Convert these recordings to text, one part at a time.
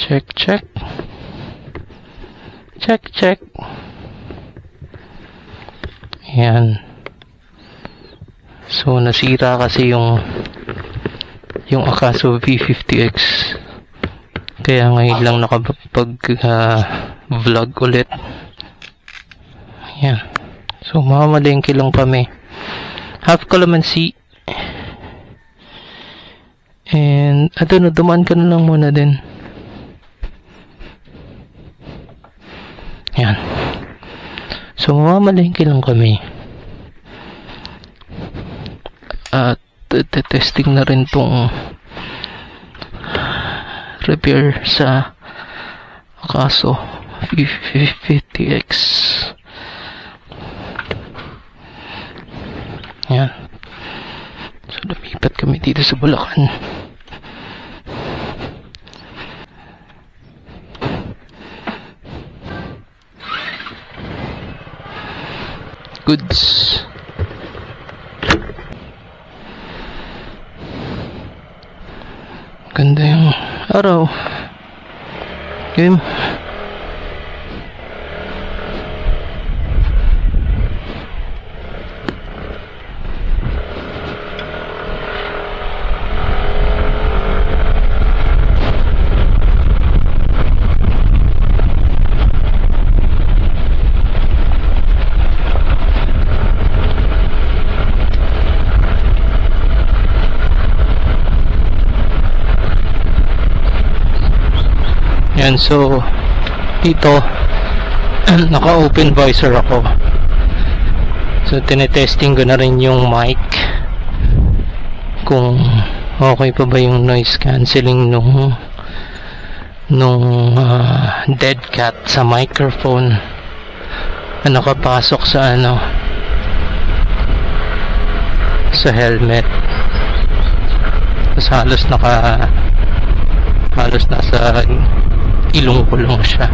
Check, check. Check, check. Ayan. So, nasira kasi yung Akaso V50X. Kaya ngayon lang nakapag vlog ulit. Ayan. So, mamamalengke lang kami. Half calamansi. And, dumaan ka na lang muna din. Ayan. So, mamamalengke lang kami. At, testing na rin tong repair sa Akaso V50X. Ayan. So, lumipat kami dito sa Bulacan. Goods. Ganda yung araw. Game. Yan, so dito naka-open visor ako. So tinetesting ko na rin yung mic kung okay pa ba yung noise cancelling nung dead cat sa microphone na nakapasok sa sa helmet. Tapos halos nasa ilong ko lang siya.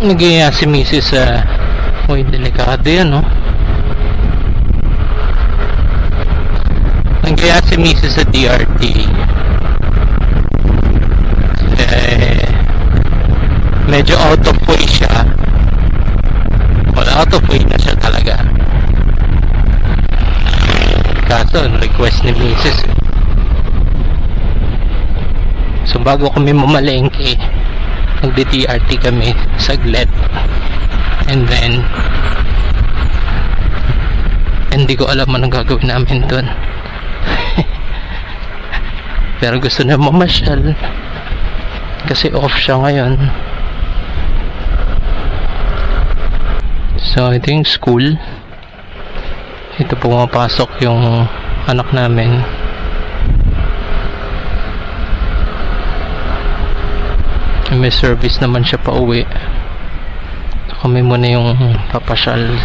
Nagaya si Mrs. Uy, delikado yan, no? Nagaya si Mrs. sa DRT. Medyo out of way siya. Well, out of way na siya talaga. Kaso, request ni Mrs. So, bago kami mamalengke, nagdi-DRT kami saglit, and then hindi ko alam anong gagawin namin doon. Pero gusto na mamasyal kasi off siya ngayon. So ito yung school. Ito pumapasok yung anak namin. May service naman siya pa uwi. So kami muna yung papasyal.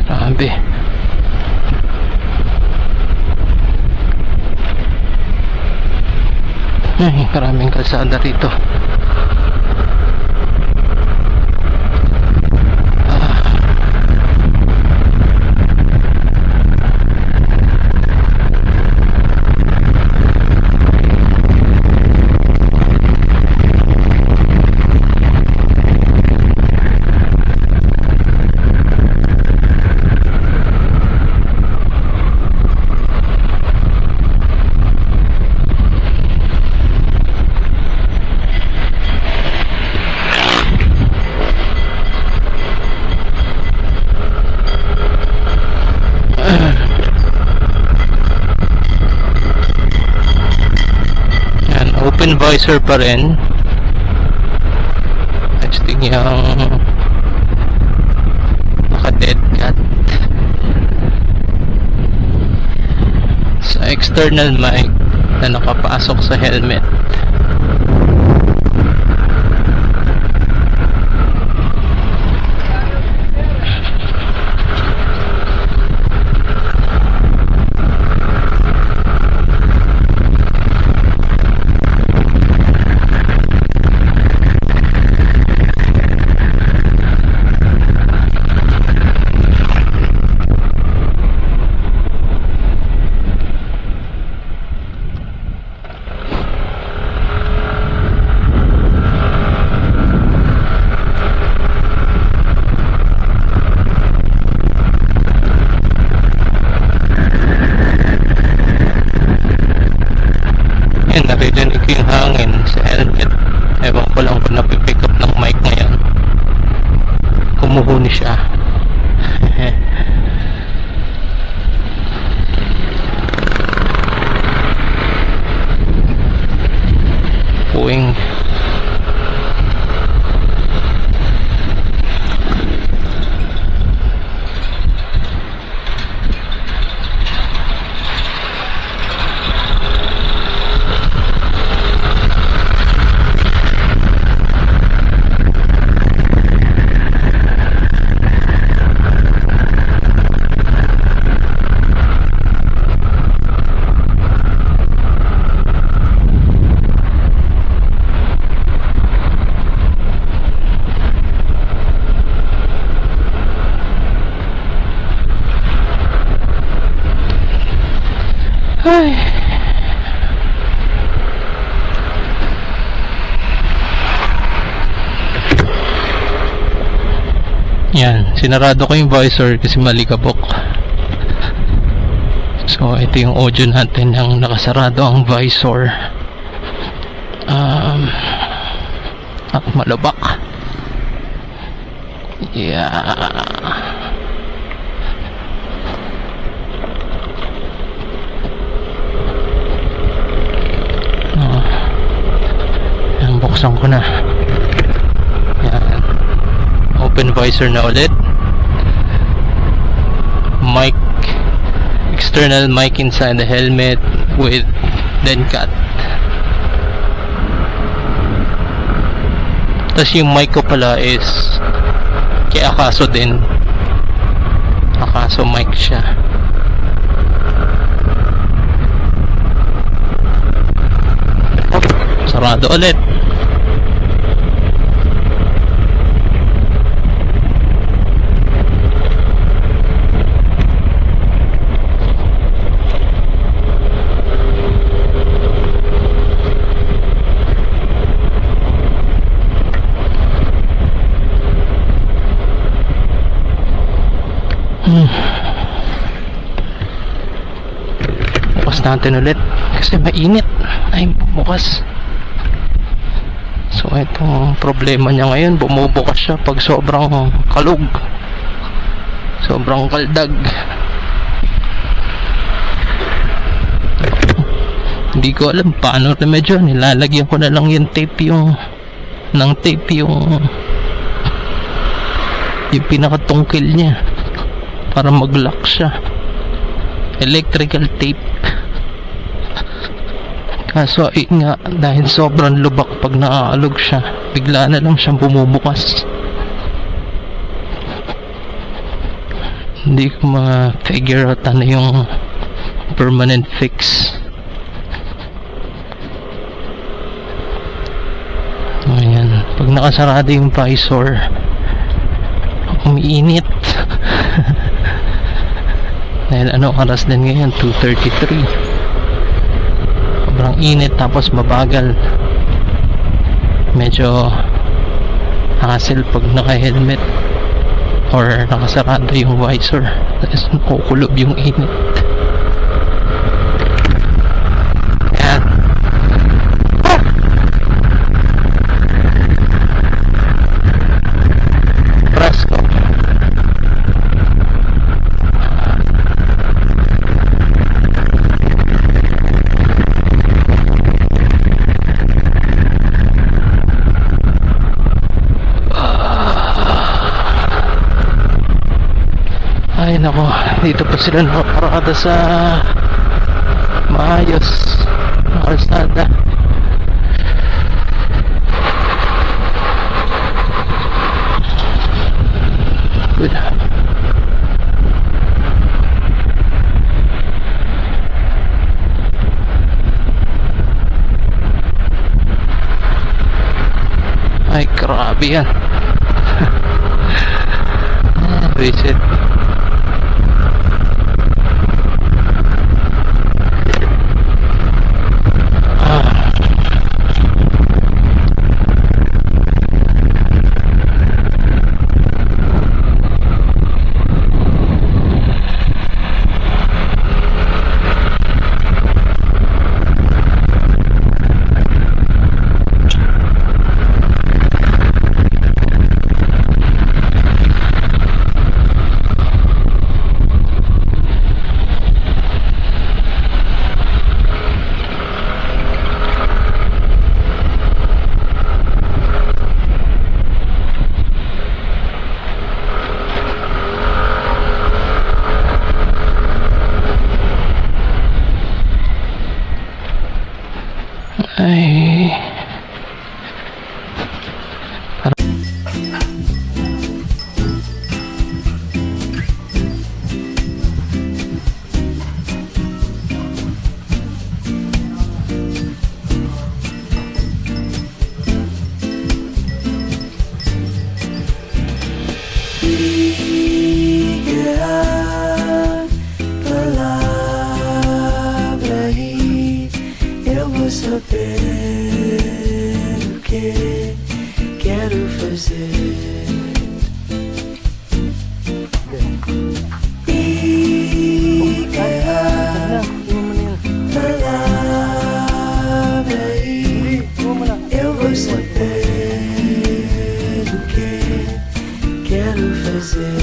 Grabe. Ay, maraming kalsada rito. Open visor pa rin. Testing yung naka dead cat. external mic na nakapasok sa helmet. Yan, narinig ko yung hangin sa helmet. Ewan ko lang kung napipick up ng mic ngayon. Kumuhuni siya. Puwing. Ay. Yan, sinarado ko yung visor kasi malikabok. So ito yung audio natin ng nakasarado ang visor at malabak. Yeah. Buksan ko na. Yan. Open visor na ulit. Mic, external mic inside the helmet with then cut. Tapos yung mic ko pala is kay Akaso din. Akaso mic siya. Sarado ulit. Bukas natin ulit kasi mainit. Ay, bukas. So itong problema niya ngayon, bumubukas siya pag sobrang kalug, sobrang kaldag. Hindi ko alam paano remedyo. Nilalagyan ko na lang yung tape, yung pinakatungkil niya para mag-lock siya. Electrical tape. Kaso nga, dahil sobrang lubak pag naaalog siya, bigla na lang siyang bumubukas. Hindi ko figure out ano yung permanent fix. Ayan, pag nakasarado yung visor, umiinit. Dahil ano oras din ngayon, 2:33. Sobrang init, tapos mabagal. Medyo hassle pag naka-helmet or nakasarado yung visor, tapos nakukulob yung init. Yan. Presko. Ay nako, dito pa sila nakaparada sa maayos na kalsada. Good. Ay, grabe yan. Visit. Ay. Saber o que quero fazer e ganhar palavra aí. Eu vou saber o que quero fazer.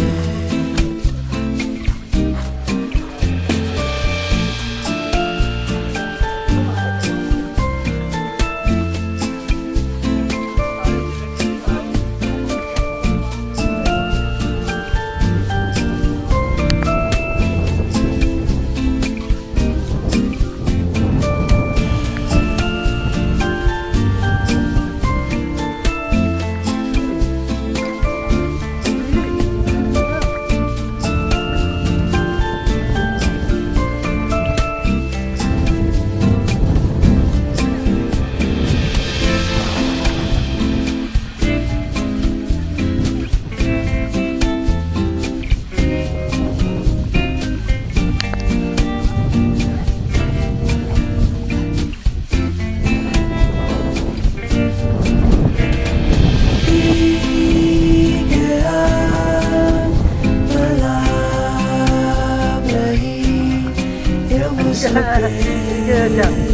Iya,